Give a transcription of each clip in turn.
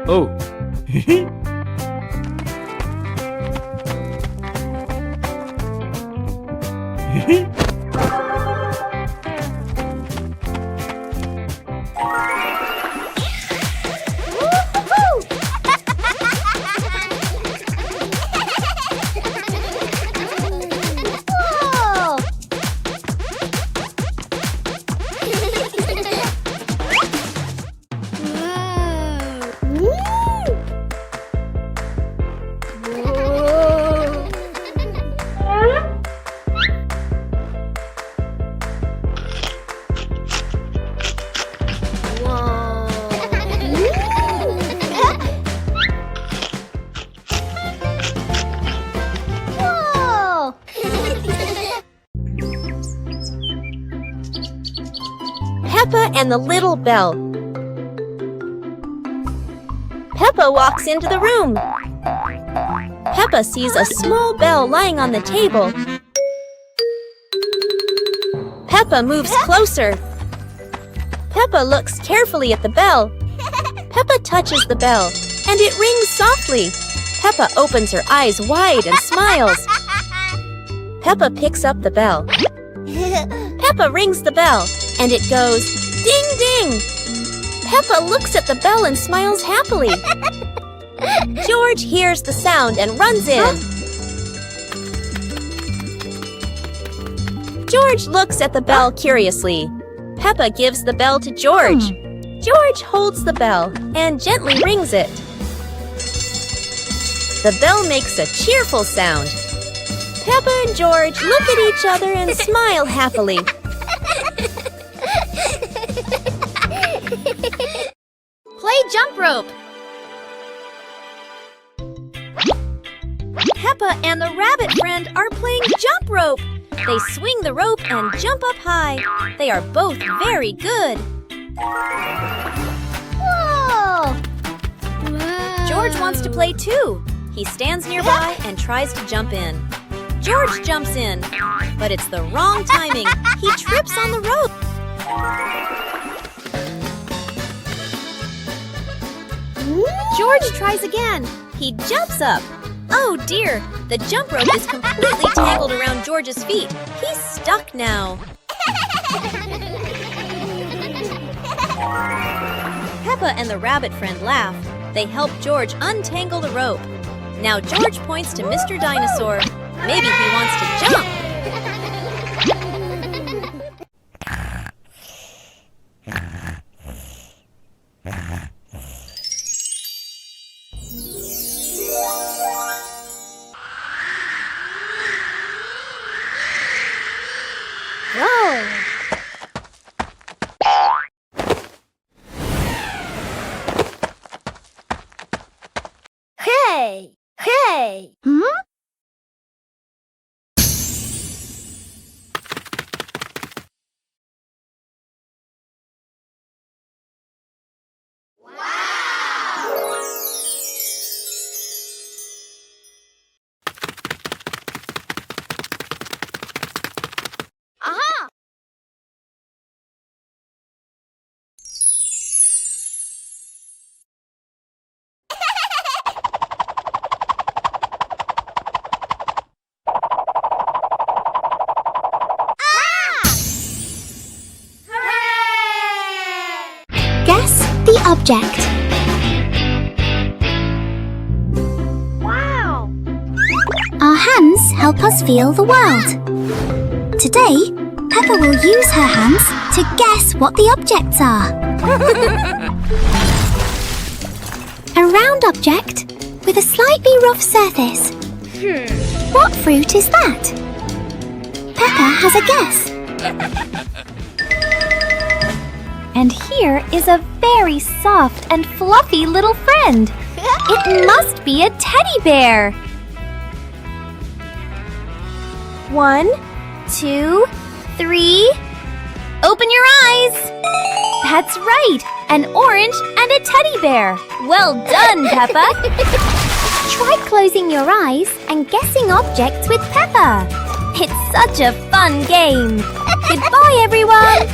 Oh. Peppa and the Little Bell. Peppa walks into the room. Peppa sees a small bell lying on the table. Peppa moves closer. Peppa looks carefully at the bell. Peppa touches the bell, and it rings softly. Peppa opens her eyes wide and smiles. Peppa picks up the bell. Peppa rings the bell, and it goes ding ding. Peppa looks at the bell and smiles happily. George hears the sound and runs in. George looks at the bell curiously. Peppa gives the bell to George. George holds the bell and gently rings it. The bell makes a cheerful sound. Peppa and George look at each other and smile happily. Play jump rope. Peppa and the rabbit friend are playing jump rope. They swing the rope and jump up high. They are both very good. Whoa! George wants to play too. He stands nearby and tries to jump in. George jumps in, but it's the wrong timing. He trips on the rope. George tries again. He jumps up. Oh dear, the jump rope is completely tangled around George's feet. He's stuck now. Peppa and the rabbit friend laugh. They help George untangle the rope. Now George points to Mr. Dinosaur. Maybe he wants to jump. Whoa! Hey! Hey! Guess the object. Wow! Our hands help us feel the world. Today, Peppa will use her hands to guess what the objects are. A round object with a slightly rough surface. What fruit is that? Peppa has a guess. And here is a very soft and fluffy little friend. It must be a teddy bear. 1, 2, 3. Open your eyes. That's right, an orange and a teddy bear. Well done, Peppa. Try closing your eyes and guessing objects with Peppa. It's such a fun game. Goodbye, everyone.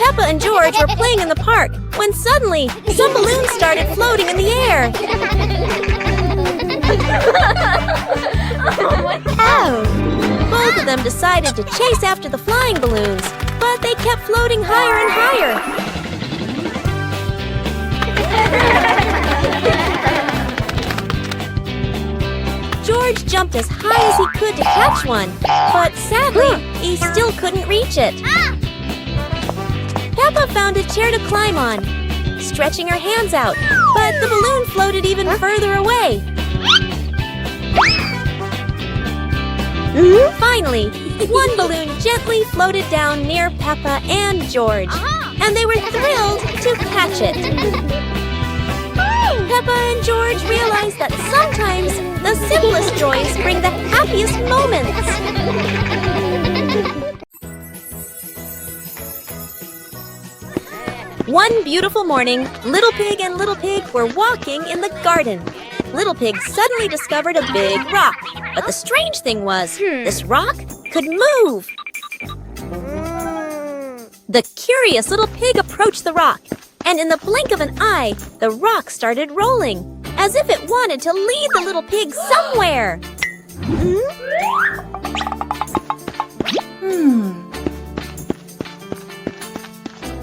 Peppa and George were playing in the park when suddenly some balloons started floating in the air. Oh! Both of them decided to chase after the flying balloons, but they kept floating higher and higher. George jumped as high as he could to catch one, but sadly, he still couldn't reach it. Peppa found a chair to climb on, stretching her hands out, but the balloon floated even further away. Finally, one balloon gently floated down near Peppa and George, and they were thrilled to catch it. Peppa and George realized that sometimes the simplest joys bring the happiest moments. One beautiful morning, Little Pig and Little Pig were walking in the garden. Little Pig suddenly discovered a big rock. But the strange thing was, this rock could move. The curious Little Pig approached the rock, and in the blink of an eye, the rock started rolling, as if it wanted to lead the Little Pig somewhere.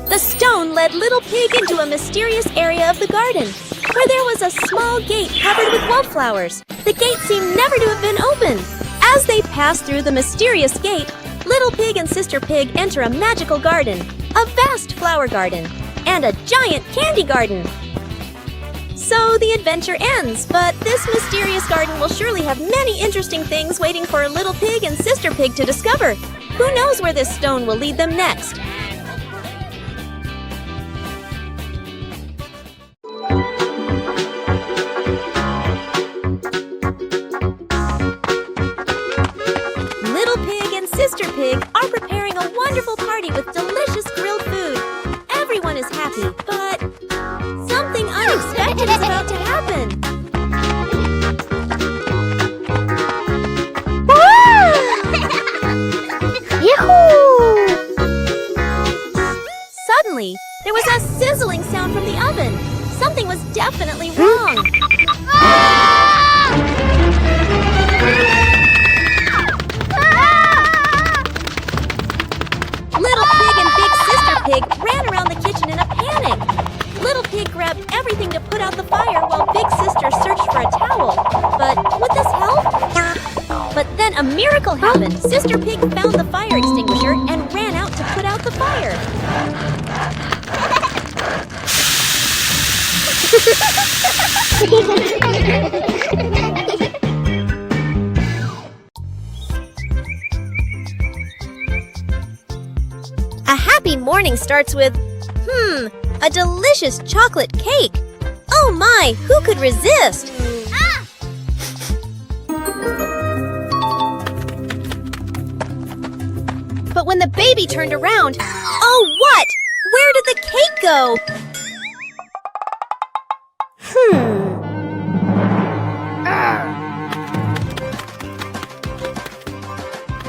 The stone led Little Pig into a mysterious area of the garden, where there was a small gate covered with wildflowers. The gate seemed never to have been opened. As they passed through the mysterious gate, Little Pig and Sister Pig enter a magical garden, a vast flower garden, and a giant candy garden. So the adventure ends, but this mysterious garden will surely have many interesting things waiting for Little Pig and Sister Pig to discover. Who knows where this stone will lead them next? Sister Pig are preparing a wonderful party with delicious grilled food. Everyone is happy, but something unexpected is about to happen. Suddenly, there was a sizzling sound from the oven. Something was definitely wrong. Little Pig and Big Sister Pig ran around the kitchen in a panic. Little Pig grabbed everything to put out the fire while Big Sister searched for a towel. But would this help? But then a miracle happened. Sister Pig found the fire extinguisher and ran out to put out the fire. A happy morning starts with, a delicious chocolate cake. Oh my, who could resist? But when the baby turned around, oh what? Where did the cake go?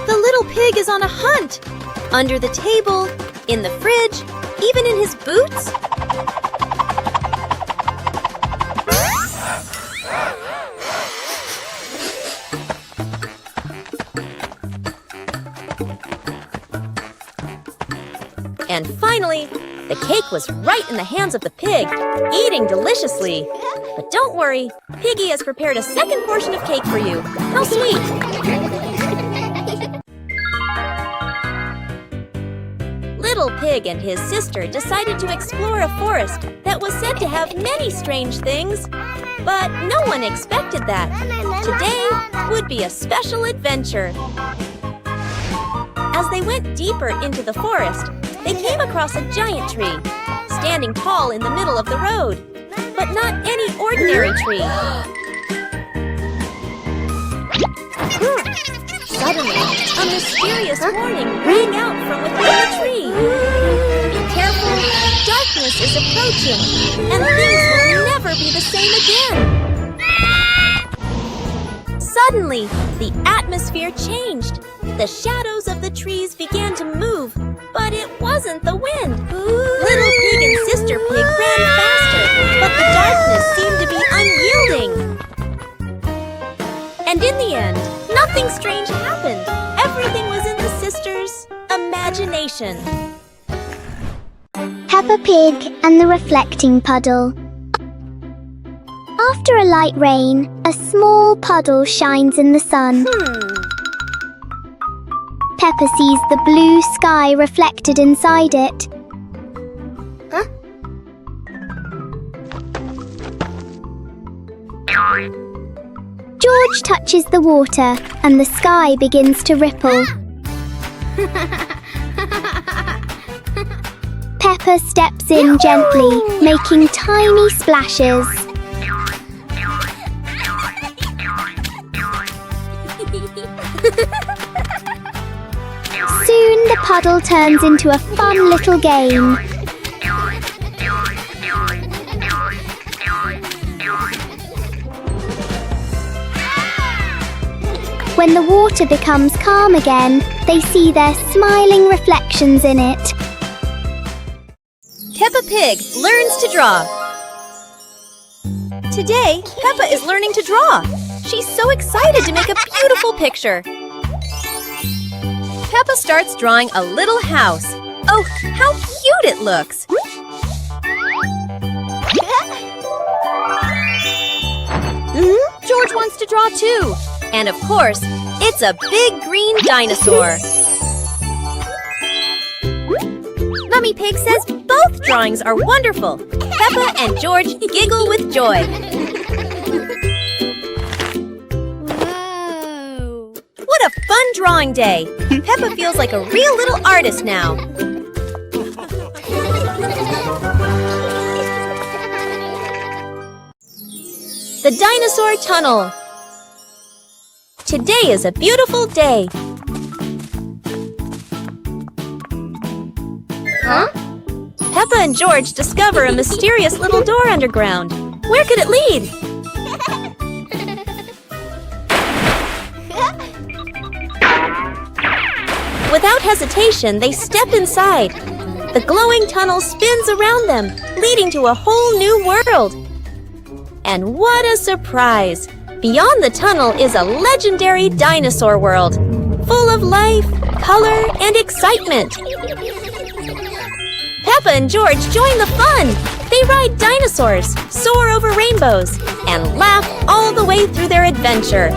The little pig is on a hunt. Under the table, in the fridge, even in his boots. And finally, the cake was right in the hands of the pig, eating deliciously. But don't worry, Piggy has prepared a second portion of cake for you. How sweet! little pig and his sister decided to explore a forest that was said to have many strange things. But no one expected that. Today would be a special adventure. As they went deeper into the forest, they came across a giant tree, standing tall in the middle of the road. But not any ordinary tree. Suddenly, a mysterious warning rang out from within the tree. Be careful, darkness is approaching, and things will never be the same again. Suddenly, the atmosphere changed. The shadows of the trees began to move, but it wasn't the wind. Little Pig and Sister Pig ran faster, but the darkness seemed to be unyielding. And in the end, nothing strange happened. Everything was in the sisters' imagination. Peppa Pig and the Reflecting Puddle. After a light rain, a small puddle shines in the sun. Peppa sees the blue sky reflected inside it. George touches the water and the sky begins to ripple. Peppa steps in gently, making tiny splashes. Soon the puddle turns into a fun little game. When the water becomes calm again, they see their smiling reflections in it. Peppa Pig learns to draw. Today, Peppa is learning to draw. She's so excited to make a beautiful picture. Peppa starts drawing a little house. Oh, how cute it looks! George wants to draw too. And of course, it's a big green dinosaur. Mummy Pig says both drawings are wonderful. Peppa and George giggle with joy. What a fun drawing day! Peppa feels like a real little artist now. The Dinosaur Tunnel. Today is a beautiful day. Peppa and George discover a mysterious little door underground. Where could it lead? Without hesitation, they step inside. The glowing tunnel spins around them, leading to a whole new world. And what a surprise! Beyond the tunnel is a legendary dinosaur world, full of life, color, and excitement. Peppa and George join the fun. They ride dinosaurs, soar over rainbows, and laugh all the way through their adventure.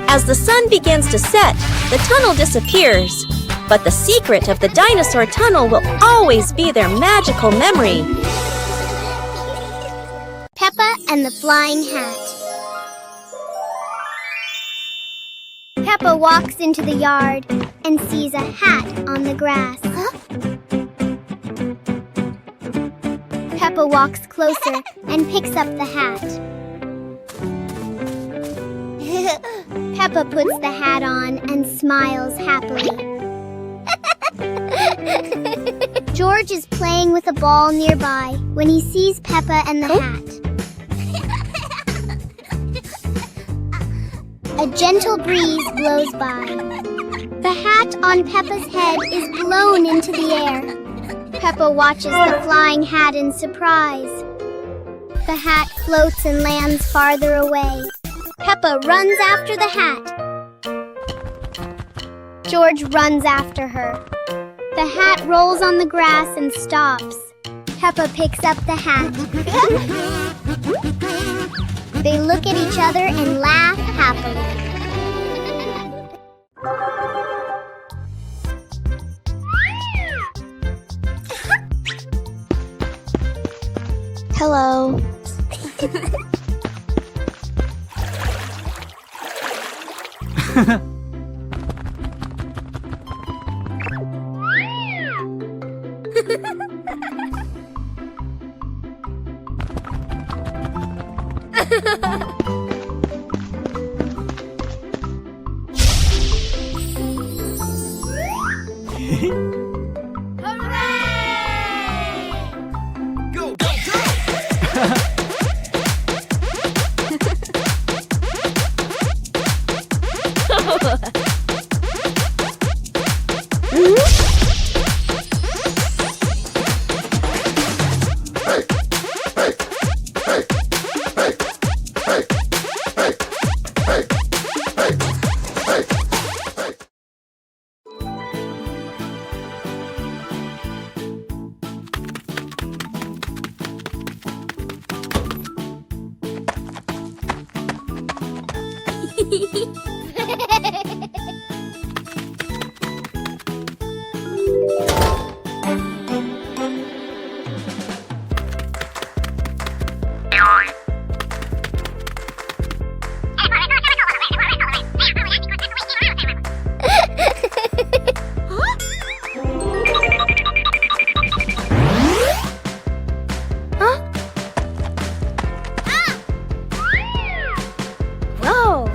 As the sun begins to set, the tunnel disappears. But the secret of the dinosaur tunnel will always be their magical memory. Peppa and the Flying Hat. Peppa walks into the yard and sees a hat on the grass. Peppa walks closer and picks up the hat. Peppa puts the hat on and smiles happily. George is playing with a ball nearby when he sees Peppa and the hat. A gentle breeze blows by. The hat on Peppa's head is blown into the air. Peppa watches the flying hat in surprise. The hat floats and lands farther away. Peppa runs after the hat. George runs after her. The hat rolls on the grass and stops. Peppa picks up the hat. They look at each other and laugh happily. Oh. Whoa.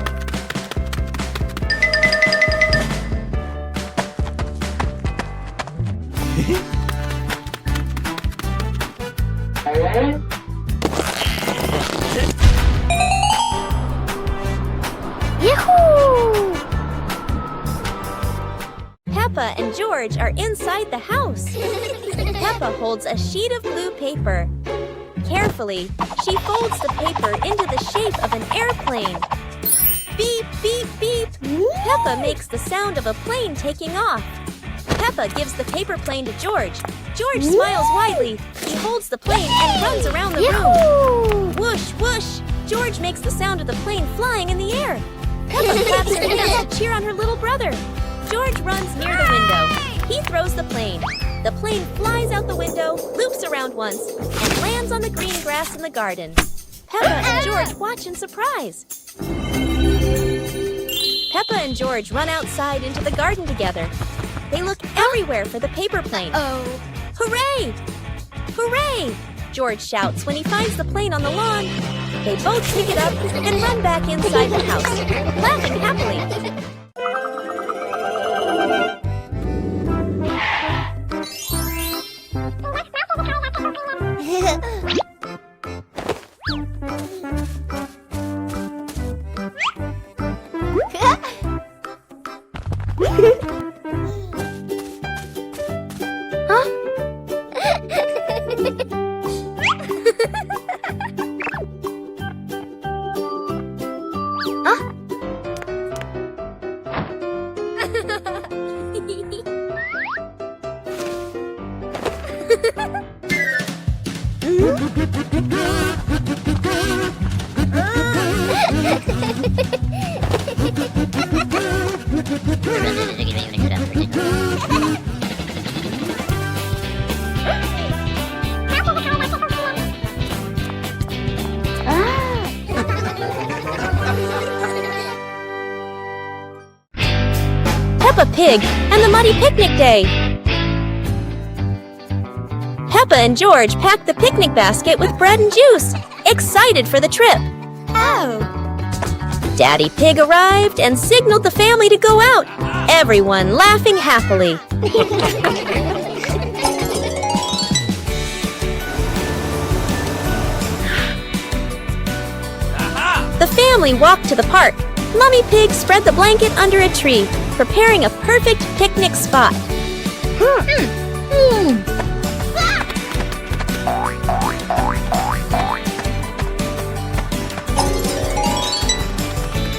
Yahoo! Peppa and George are inside the house. Peppa holds a sheet of blue paper. Carefully, she folds the paper into the shape of an airplane. Beep, beep, beep. Peppa makes the sound of a plane taking off. Peppa gives the paper plane to George. George smiles widely. He holds the plane and runs around the room. Whoosh, whoosh. George makes the sound of the plane flying in the air. Peppa claps her hands to cheer on her little brother. George runs near the window. He throws the plane. The plane flies out the window, loops around once, and lands on the green grass in the garden. Peppa and George watch in surprise. Peppa and George run outside into the garden together. They look everywhere for the paper plane. Hooray! Hooray! George shouts when he finds the plane on the lawn. They both pick it up and run back inside the house, laughing happily. Peppa Pig and the Muddy Picnic Day. Peppa and George packed the picnic basket with bread and juice, excited for the trip. Daddy Pig arrived and signaled the family to go out, everyone laughing happily. The family walked to the park. Mummy Pig spread the blanket under a tree, preparing a perfect picnic spot.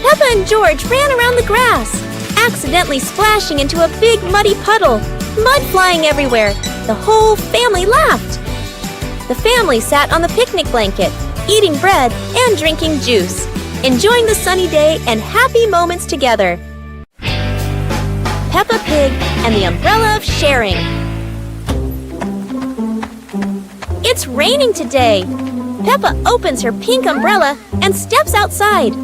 Peppa and George ran around the grass, accidentally splashing into a big muddy puddle, mud flying everywhere. The whole family laughed. The family sat on the picnic blanket, eating bread and drinking juice, enjoying the sunny day and happy moments together. Peppa Pig and the Umbrella of Sharing. It's raining today. Peppa opens her pink umbrella and steps outside.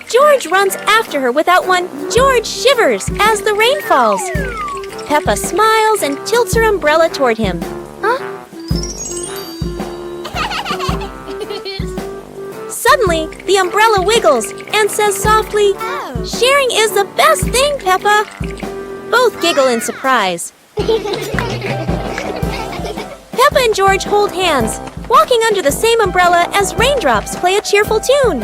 George runs after her without one. George shivers as the rain falls. Peppa smiles and tilts her umbrella toward him. Suddenly, the umbrella wiggles and says softly, "Sharing is the best thing, Peppa." Both giggle in surprise. Peppa and George hold hands, walking under the same umbrella as raindrops play a cheerful tune.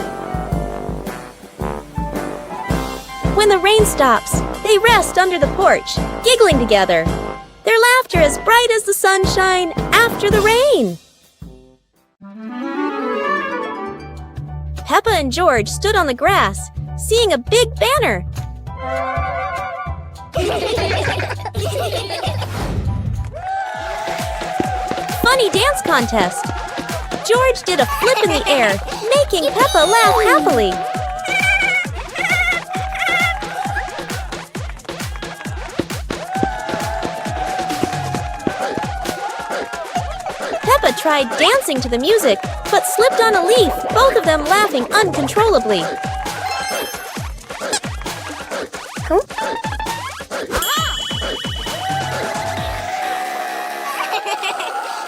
When the rain stops, they rest under the porch, giggling together. Their laughter as bright as the sunshine after the rain. Peppa and George stood on the grass, seeing a big banner. Funny dance contest. George did a flip in the air, making Peppa laugh happily. Peppa tried dancing to the music, but slipped on a leaf, both of them laughing uncontrollably.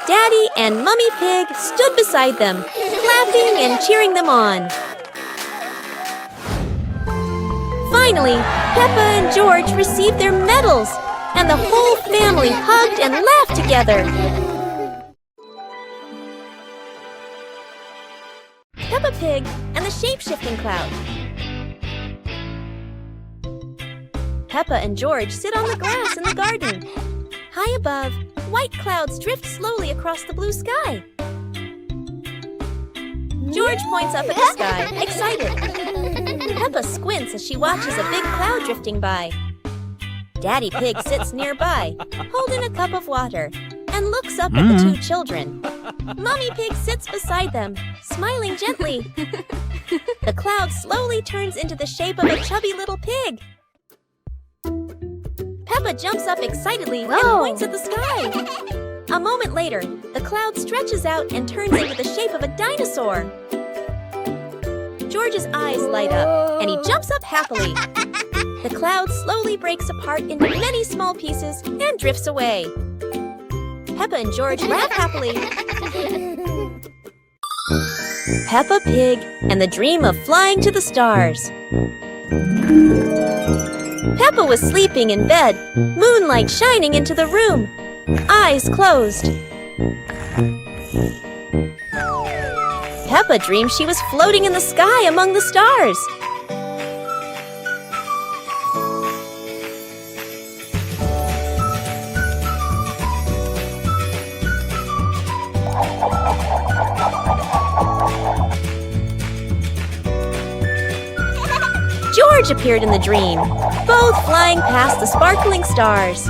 Daddy and Mummy Pig stood beside them, clapping and cheering them on. Finally, Peppa and George received their medals, and the whole family hugged and laughed together. Peppa Pig and the shape-shifting cloud. Peppa and George sit on the grass in the garden. High above, white clouds drift slowly across the blue sky. George points up at the sky, excited. Peppa squints as she watches a big cloud drifting by. Daddy Pig sits nearby, holding a cup of water, and looks up at the two children. Mummy Pig sits beside them, smiling gently. The cloud slowly turns into the shape of a chubby little pig. Peppa jumps up excitedly and points at the sky. A moment later, the cloud stretches out and turns into the shape of a dinosaur. George's eyes light up, and he jumps up happily. The cloud slowly breaks apart into many small pieces and drifts away. Peppa and George laugh happily. Peppa Pig and the dream of flying to the stars. Peppa was sleeping in bed, moonlight shining into the room, eyes closed. Peppa dreamed she was floating in the sky among the stars. George appeared in the dream, both flying past the sparkling stars.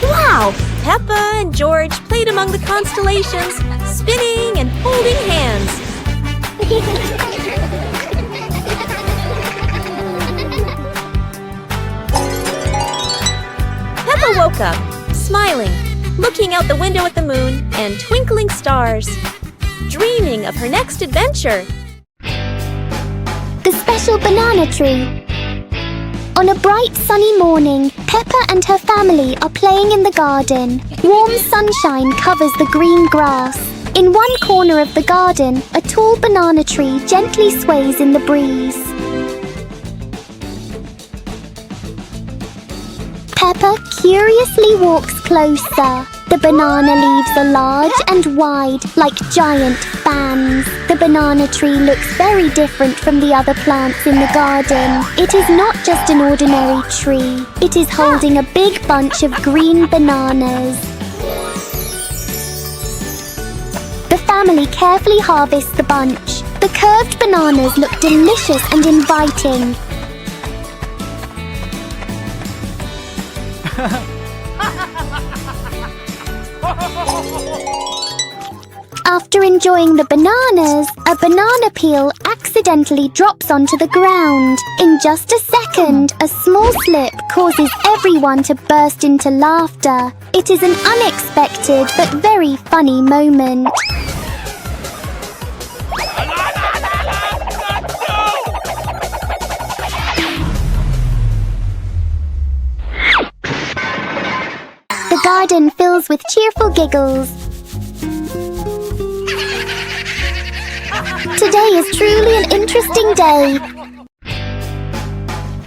Wow! Peppa and George played among the constellations, spinning and holding hands. Peppa woke up, smiling, looking out the window at the moon and twinkling stars, dreaming of her next adventure. The special banana tree. On a bright sunny morning, Peppa and her family are playing in the garden. Warm sunshine covers the green grass. In one corner of the garden, a tall banana tree gently sways in the breeze. Peppa curiously walks closer. The banana leaves are large and wide, like giant fans. The banana tree looks very different from the other plants in the garden. It is not just an ordinary tree. It is holding a big bunch of green bananas. The family carefully harvests the bunch. The curved bananas look delicious and inviting. After enjoying the bananas, a banana peel accidentally accidentally drops onto the ground. In just a second, a small slip causes everyone to burst into laughter. It is an unexpected but very funny moment. The garden fills with cheerful giggles. Today is truly an interesting day.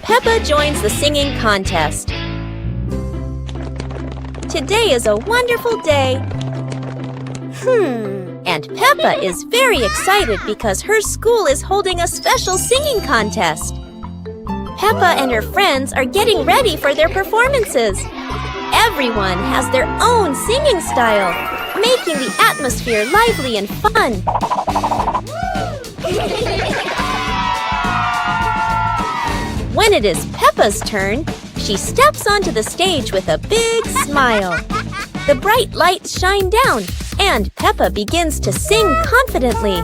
Peppa joins the singing contest. Today is a wonderful day. And Peppa is very excited because her school is holding a special singing contest. Peppa and her friends are getting ready for their performances. Everyone has their own singing style, making the atmosphere lively and fun. When it is Peppa's turn, she steps onto the stage with a big smile. The bright lights shine down, and Peppa begins to sing confidently.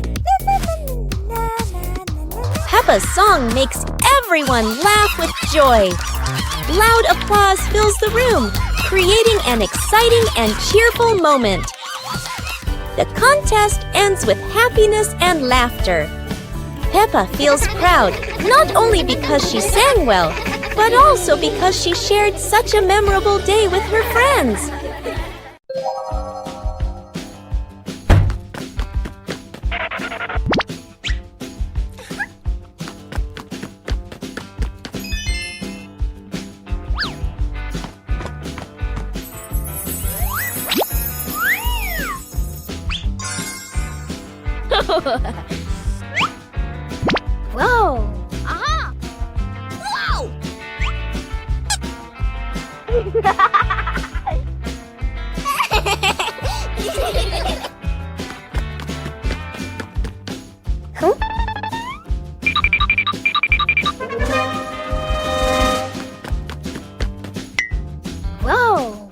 Peppa's song makes everyone laugh with joy. Loud applause fills the room, creating an exciting and cheerful moment. The contest ends with happiness and laughter. Peppa feels proud, not only because she sang well, but also because she shared such a memorable day with her friends. Whoa! Aha! Whoa! Huh? Whoa!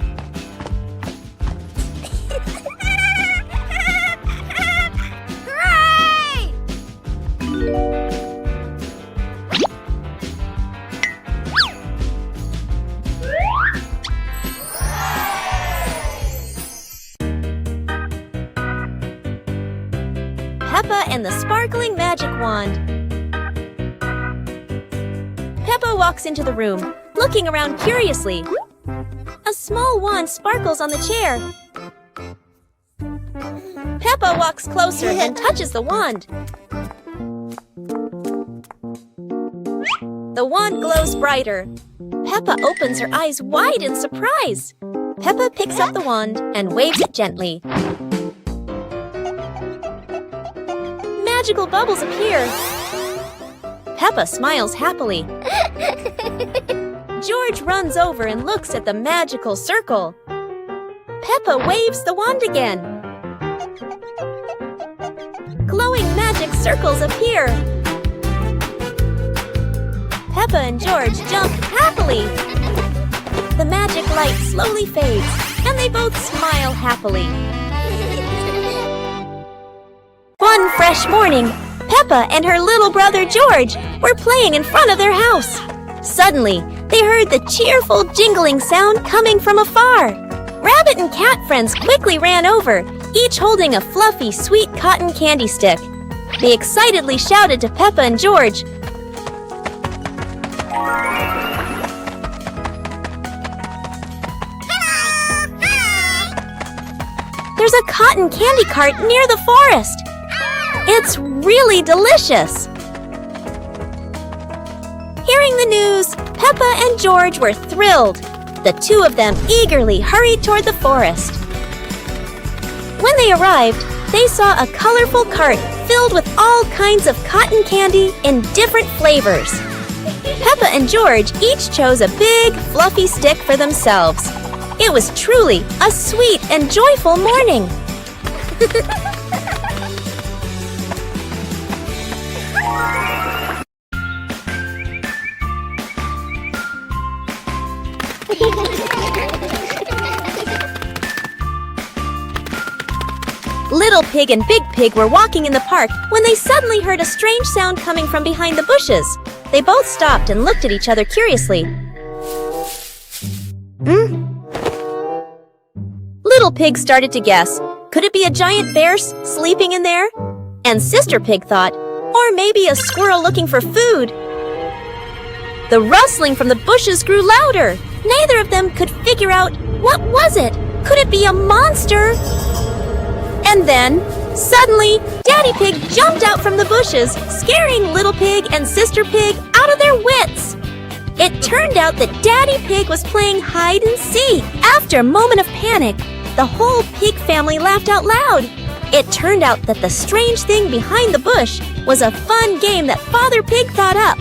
Peppa and the Sparkling Magic Wand. Peppa walks into the room, looking around curiously. A small wand sparkles on the chair. Peppa walks closer and touches the wand. The wand glows brighter. Peppa opens her eyes wide in surprise. Peppa picks up the wand and waves it gently. Magical bubbles appear. Peppa smiles happily. George runs over and looks at the magical circle. Peppa waves the wand again. Glowing magic circles appear. Peppa and George jump happily. The magic light slowly fades, and they both smile happily. One fresh morning, Peppa and her little brother George were playing in front of their house. Suddenly, they heard the cheerful jingling sound coming from afar. Rabbit and cat friends quickly ran over, each holding a fluffy, sweet cotton candy stick. They excitedly shouted to Peppa and George, "There's a cotton candy cart near the forest. It's really delicious." Hearing the news, Peppa and George were thrilled. The two of them eagerly hurried toward the forest. When they arrived, they saw a colorful cart filled with all kinds of cotton candy in different flavors. Peppa and George each chose a big, fluffy stick for themselves. It was truly a sweet and joyful morning. Little Pig and Big Pig were walking in the park when they suddenly suddenly heard a strange sound coming from behind the bushes. They both stopped and looked at each other curiously. Little Pig started to guess. Could it be a giant bear sleeping in there? And Sister Pig thought, or maybe a squirrel looking for food. The rustling from the bushes grew louder. Neither of them could figure out, what was it? Could it be a monster? And then, suddenly, Daddy Pig jumped out from the bushes, scaring Little Pig and Sister Pig out of their wits. It turned out that Daddy Pig was playing hide and seek. After a moment of panic, the whole pig family laughed out loud. It turned out that the strange thing behind the bush was a fun game that Father Pig thought up.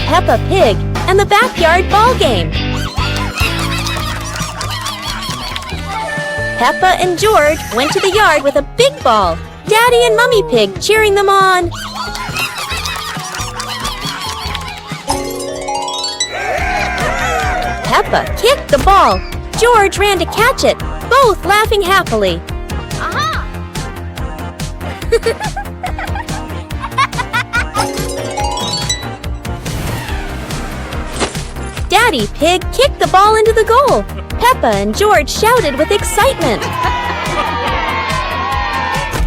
Peppa Pig and the backyard ball game. Peppa and George went to the yard with a big ball. Daddy and Mummy Pig cheering them on. Peppa kicked the ball. George ran to catch it, both laughing happily. Aha! Daddy Pig kicked the ball into the goal. Peppa and George shouted with excitement.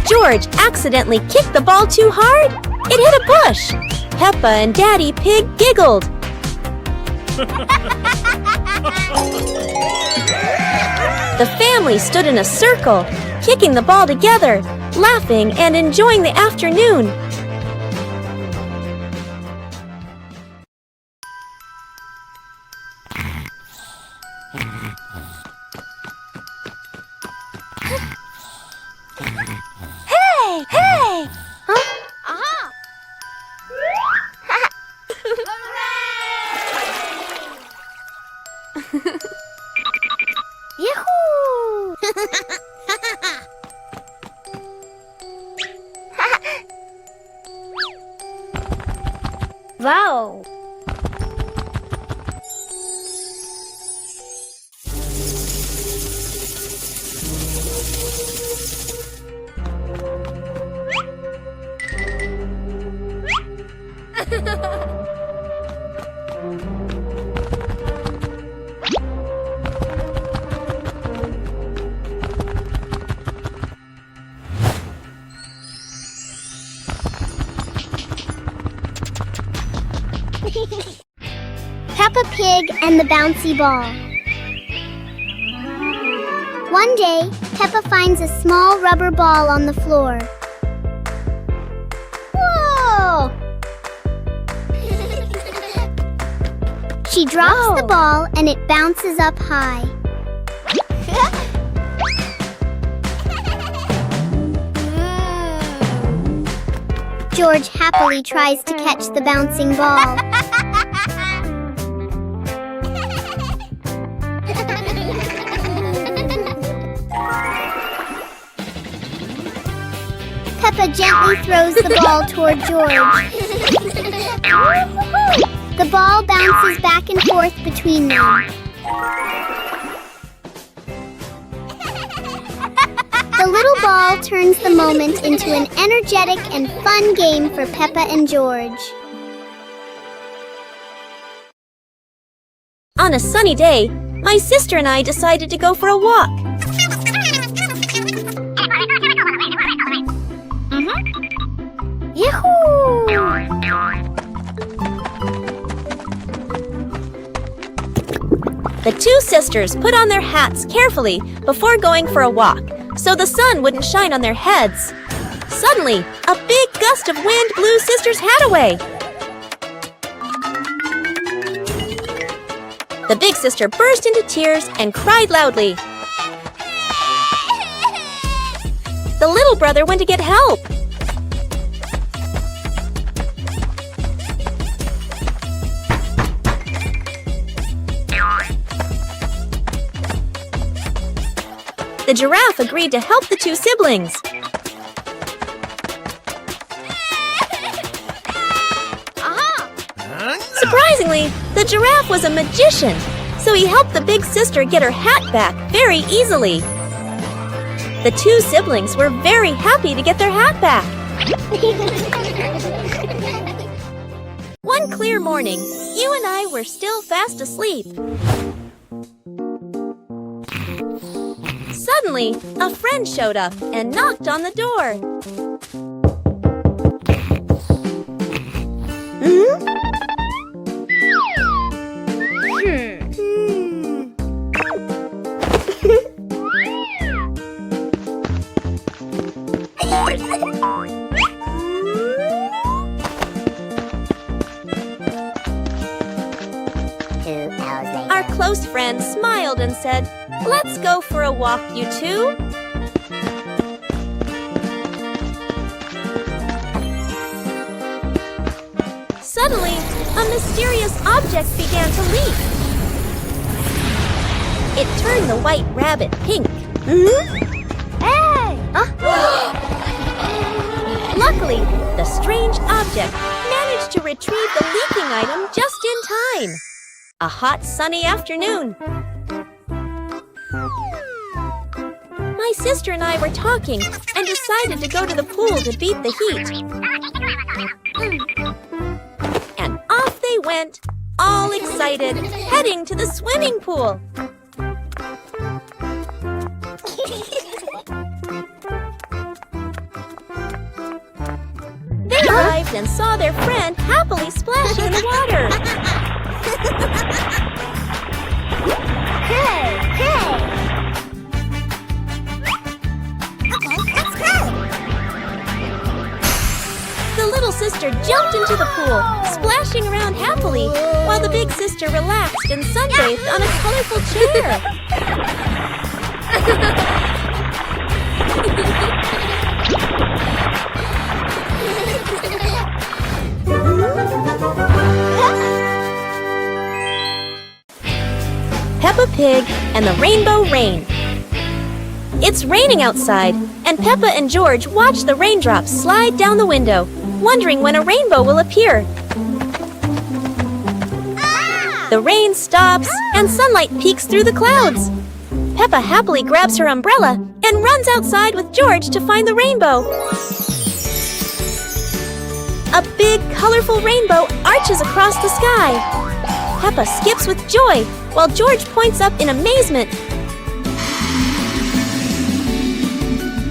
George accidentally kicked the ball too hard. It hit a bush. Peppa and Daddy Pig giggled. The family stood in a circle, kicking the ball together, laughing and enjoying the afternoon. Hey! Hey! Aha! Yahoo! Wow! Peppa Pig and the bouncy ball. One day, Peppa finds a small rubber ball on the floor. Whoa! She drops the ball and it bounces up high. George happily tries to catch the bouncing ball. Peppa gently throws the ball toward George. The ball bounces back and forth between them. The little ball turns the moment into an energetic and fun game for Peppa and George. On a sunny day, my sister and I decided to go for a walk. Yahoo! The two sisters put on their hats carefully before going for a walk, so the sun wouldn't shine on their heads. Suddenly, a big gust of wind blew sister's hat away. The big sister burst into tears and cried loudly. The little brother went to get help. The giraffe agreed to help the two siblings. Surprisingly, the giraffe was a magician, so he helped the big sister get her hat back very easily. The two siblings were very happy to get their hat back. One clear morning, you and I were still fast asleep. Suddenly, a friend showed up and knocked on the door. Our close friend smiled and said, "Let's go for a walk, you two." Suddenly, a mysterious object began to leak. It turned the white rabbit pink. Hey! Luckily, the strange object managed to retrieve the leaking item just in time. A hot, sunny afternoon. My sister and I were talking and decided to go to the pool to beat the heat. And off they went, all excited, heading to the swimming pool. They arrived and saw their friend happily splashing in the water. Hey! Hey! Let's go! The little sister jumped into the pool, splashing around happily, while the big sister relaxed and sunbathed on a colorful chair. Peppa Pig and the Rainbow Rain. It's raining outside, and Peppa and George watch the raindrops slide down the window, wondering when a rainbow will appear. The rain stops, and sunlight peeks through the clouds. Peppa happily grabs her umbrella and runs outside with George to find the rainbow. A big, colorful rainbow arches across the sky. Peppa skips with joy, while George points up in amazement.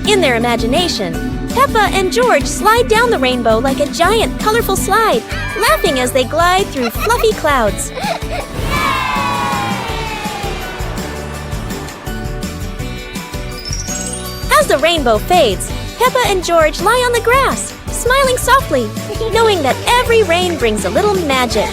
In their imagination, Peppa and George slide down the rainbow like a giant, colorful slide, laughing as they glide through fluffy clouds. As the rainbow fades, Peppa and George lie on the grass, smiling softly, knowing that every rain brings a little magic.